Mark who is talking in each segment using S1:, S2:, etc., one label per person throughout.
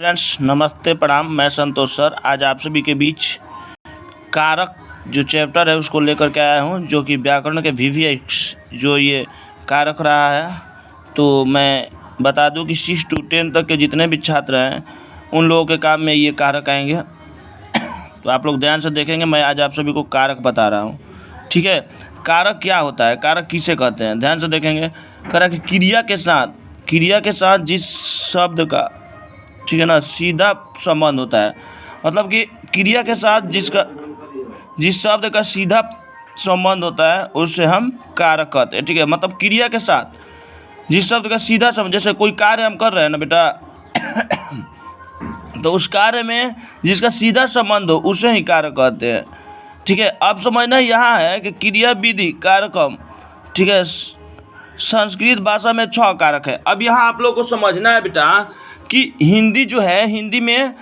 S1: Friends नमस्ते प्रणाम। मैं संतोष सर आज आप सभी के बीच कारक जो चैप्टर है उसको लेकर के आया हूँ, जो कि व्याकरण के VVX जो ये कारक रहा है। तो मैं बता दूं कि 6 to 10 तक के जितने भी छात्र हैं उन लोगों के काम में ये कारक आएंगे। तो आप लोग ध्यान से देखेंगे, मैं आज आप सभी को कारक बता रहा हूँ, ठीक है। कारक क्या होता है, कारक किसे कहते हैं, ध्यान से देखेंगे। कारक क्रिया के साथ जिस शब्द का, ठीक है ना, सीधा संबंध होता है। मतलब कि क्रिया के साथ जिस शब्द का सीधा संबंध होता है उससे हम कारक कहते हैं, ठीक है। मतलब क्रिया के साथ जिस शब्द का सीधा संबंध, जैसे कोई कार्य हम कर रहे हैं ना बेटा, तो उस कार्य में जिसका सीधा संबंध हो उसे ही कारक कहते हैं, ठीक है। अब समझना यहाँ है कि क्रिया विधि कारकम, ठीक है। संस्कृत भाषा में 6 कारक है। अब यहाँ आप लोग को समझना है बेटा कि हिंदी जो है, हिंदी में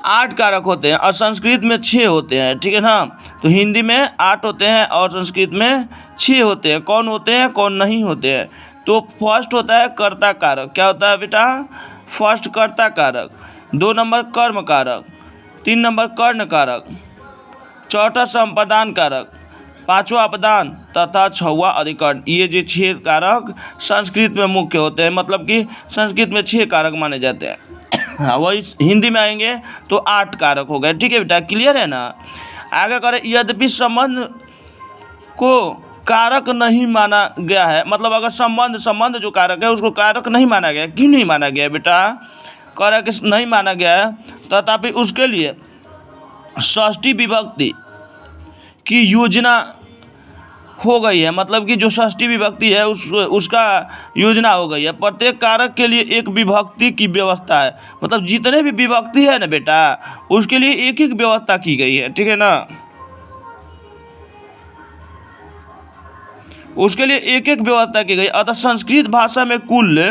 S1: 8 कारक होते हैं और संस्कृत में 6 होते हैं, ठीक है ना। तो हिंदी में 8 होते हैं और संस्कृत में 6 होते हैं। कौन होते हैं, कौन नहीं होते हैं? तो फर्स्ट होता है कर्ता कारक। क्या होता है बेटा? फर्स्ट कर्ता कारक, 2 नंबर कर्म कारक, 3 नंबर कर्ण कारक, चौथा संप्रदान कारक, 5वां अपदान तथा 6वां अधिकरण। ये जो 6 कारक संस्कृत में मुख्य होते हैं, मतलब कि संस्कृत में 6 कारक माने जाते हैं। वही हिंदी में आएंगे तो 8 कारक हो गए, ठीक है बेटा। क्लियर है ना? आगे करें, यद्यपि संबंध को कारक नहीं माना गया है, मतलब अगर संबंध जो कारक है उसको कारक नहीं माना गया। क्यों नहीं माना गया बेटा? कारक नहीं माना गया है, तथापि उसके लिए षष्ठी विभक्ति की योजना हो गई है। मतलब कि जो षष्ठी विभक्ति है उसका योजना हो गई है। प्रत्येक कारक के लिए एक विभक्ति की व्यवस्था है। मतलब जितने भी विभक्ति है ना बेटा, उसके लिए एक एक व्यवस्था की गई है, ठीक है ना। उसके लिए एक एक व्यवस्था की गई। अतः संस्कृत भाषा में कुल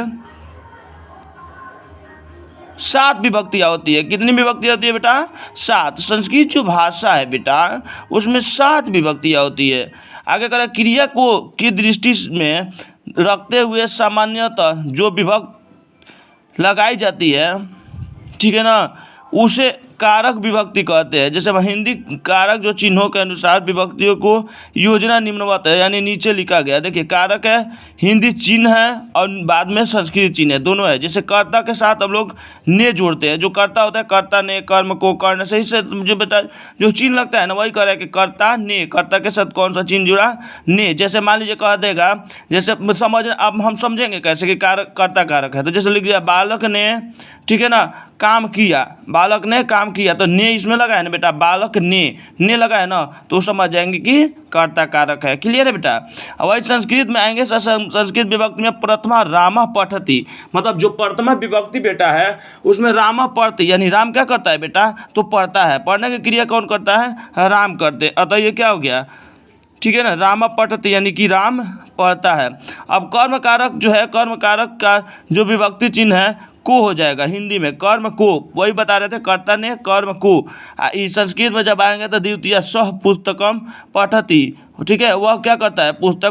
S1: 7 विभक्तियाँ होती है। कितनी विभक्तियाँ होती है बेटा? 7। संस्कृत जो भाषा है बेटा उसमें 7 विभक्तियाँ होती है। आगे करें, क्रिया को की दृष्टि में रखते हुए सामान्यतः जो विभक्ति लगाई जाती है, ठीक है ना, उसे कारक विभक्ति कहते हैं। जैसे हिंदी कारक जो चिन्हों के अनुसार विभक्तियों को योजना निम्नवत है, यानी नीचे लिखा गया। देखिए, कारक है, हिंदी चिन्ह है और बाद में संस्कृत चिन्ह है, दोनों है। जैसे कर्ता के साथ हम लोग ने जोड़ते हैं। जो कर्ता होता है, कर्ता ने, कर्म को कर्ण, सही से जो बेटा जो चिन्ह लगता है ना, वही कह रहा है कि कर्ता ने। कर्ता के साथ कौन सा चिन्ह जुड़ा? ने। जैसे मान लीजिए कह देगा, जैसे समझ, अब हम समझेंगे कैसे कि कारक कर्ता कारक है। तो जैसे लिख दिया, बालक ने, ठीक है ना, काम किया। बालक ने काम किया, तो ने इसमें लगा है ना बेटा, बालक ने लगा है ना, तो समझ जाएंगे कि कर्ता कारक है। क्लियर है बेटा? अब वही संस्कृत में आएंगे। संस्कृत विभक्ति में प्रथमा रामः पठति, मतलब जो प्रथमा विभक्ति बेटा है उसमें रामः पढ़ति, यानी राम क्या करता है बेटा? तो पढ़ता है। पढ़ने की क्रिया कौन करता है? राम करते। अतः ये क्या हो गया, ठीक है ना, राम पठति, यानी कि राम पढ़ता है। अब कर्म कारक जो है, कर्म कारक का जो विभक्ति चिन्ह है को हो जाएगा हिंदी में, कर्म को। वही बता रहे थे, कर्ता ने कर्म को। इस संस्कृत में जब आएंगे तो द्वितीय सह पुस्तकम पठति, ठीक है। वह क्या करता है? पुस्तक